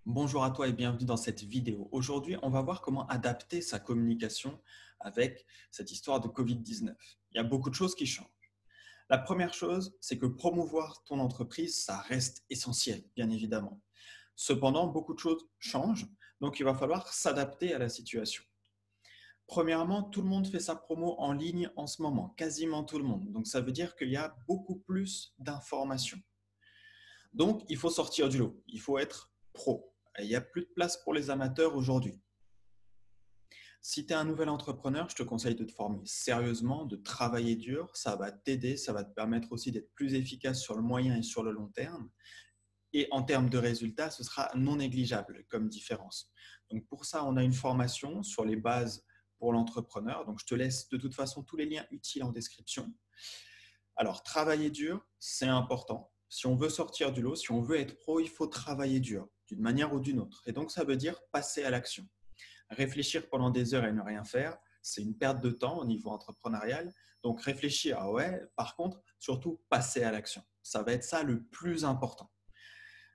Bonjour à toi et bienvenue dans cette vidéo. Aujourd'hui, on va voir comment adapter sa communication avec cette histoire de Covid-19. Il y a beaucoup de choses qui changent. La première chose, c'est que promouvoir ton entreprise, ça reste essentiel, bien évidemment. Cependant, beaucoup de choses changent, donc il va falloir s'adapter à la situation. Premièrement, tout le monde fait sa promo en ligne en ce moment, quasiment tout le monde. Donc ça veut dire qu'il y a beaucoup plus d'informations. Donc, il faut sortir du lot, il faut être pro. Il n'y a plus de place pour les amateurs aujourd'hui. Si tu es un nouvel entrepreneur, je te conseille de te former sérieusement, de travailler dur. Ça va t'aider, ça va te permettre aussi d'être plus efficace sur le moyen et sur le long terme. Et en termes de résultats, ce sera non négligeable comme différence. Donc pour ça, on a une formation sur les bases pour l'entrepreneur. Donc je te laisse de toute façon tous les liens utiles en description. Alors, travailler dur, c'est important. Si on veut sortir du lot, si on veut être pro, il faut travailler dur, d'une manière ou d'une autre. Et donc, ça veut dire passer à l'action. Réfléchir pendant des heures et ne rien faire, c'est une perte de temps au niveau entrepreneurial. Donc, réfléchir, ah ouais, par contre, surtout passer à l'action. Ça va être ça le plus important.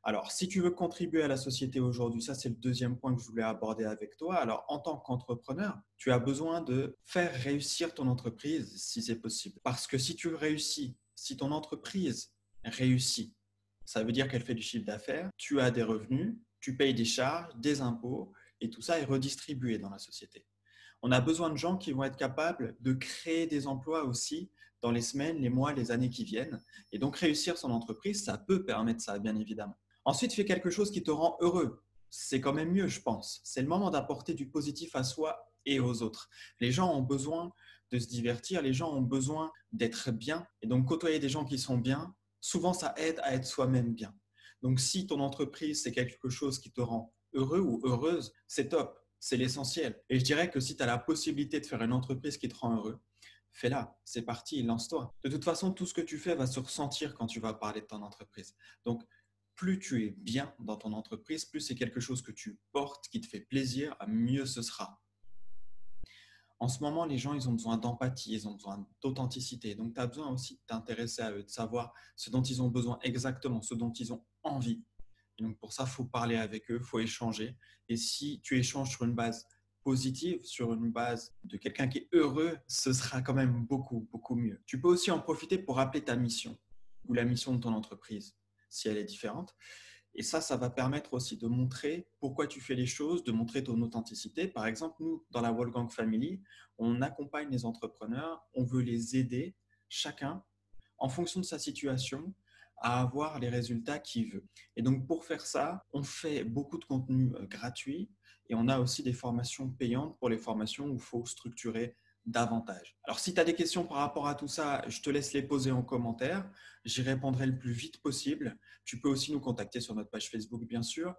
Alors, si tu veux contribuer à la société aujourd'hui, ça c'est le deuxième point que je voulais aborder avec toi. Alors, en tant qu'entrepreneur, tu as besoin de faire réussir ton entreprise si c'est possible. Parce que si tu réussis, si ton entreprise réussit, ça veut dire qu'elle fait du chiffre d'affaires, tu as des revenus, tu payes des charges, des impôts, et tout ça est redistribué dans la société. On a besoin de gens qui vont être capables de créer des emplois aussi dans les semaines, les mois, les années qui viennent. Et donc, réussir son entreprise, ça peut permettre ça, bien évidemment. Ensuite, fais quelque chose qui te rend heureux. C'est quand même mieux, je pense. C'est le moment d'apporter du positif à soi et aux autres. Les gens ont besoin de se divertir, les gens ont besoin d'être bien. Et donc, côtoyer des gens qui sont bien, souvent, ça aide à être soi-même bien. Donc, si ton entreprise, c'est quelque chose qui te rend heureux ou heureuse, c'est top, c'est l'essentiel. Et je dirais que si tu as la possibilité de faire une entreprise qui te rend heureux, fais-la, c'est parti, lance-toi. De toute façon, tout ce que tu fais va se ressentir quand tu vas parler de ton entreprise. Donc, plus tu es bien dans ton entreprise, plus c'est quelque chose que tu portes, qui te fait plaisir, mieux ce sera. En ce moment, les gens, ils ont besoin d'empathie, ils ont besoin d'authenticité. Donc, tu as besoin aussi de t'intéresser à eux, de savoir ce dont ils ont besoin exactement, ce dont ils ont envie. Et donc, pour ça, il faut parler avec eux, il faut échanger. Et si tu échanges sur une base positive, sur une base de quelqu'un qui est heureux, ce sera quand même beaucoup, beaucoup mieux. Tu peux aussi en profiter pour rappeler ta mission ou la mission de ton entreprise, si elle est différente. Et ça va permettre aussi de montrer pourquoi tu fais les choses, de montrer ton authenticité. Par exemple, nous, dans la Wolfgang Family, on accompagne les entrepreneurs, on veut les aider, chacun, en fonction de sa situation, à avoir les résultats qu'il veut. Et donc, pour faire ça, on fait beaucoup de contenu gratuit et on a aussi des formations payantes pour les formations où il faut structurer davantage. Alors, si tu as des questions par rapport à tout ça, je te laisse les poser en commentaire. J'y répondrai le plus vite possible. Tu peux aussi nous contacter sur notre page Facebook, bien sûr.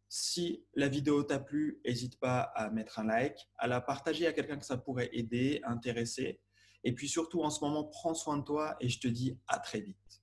Si la vidéo t'a plu, n'hésite pas à mettre un like, à la partager à quelqu'un que ça pourrait aider, intéresser. Et puis surtout, en ce moment, prends soin de toi et je te dis à très vite.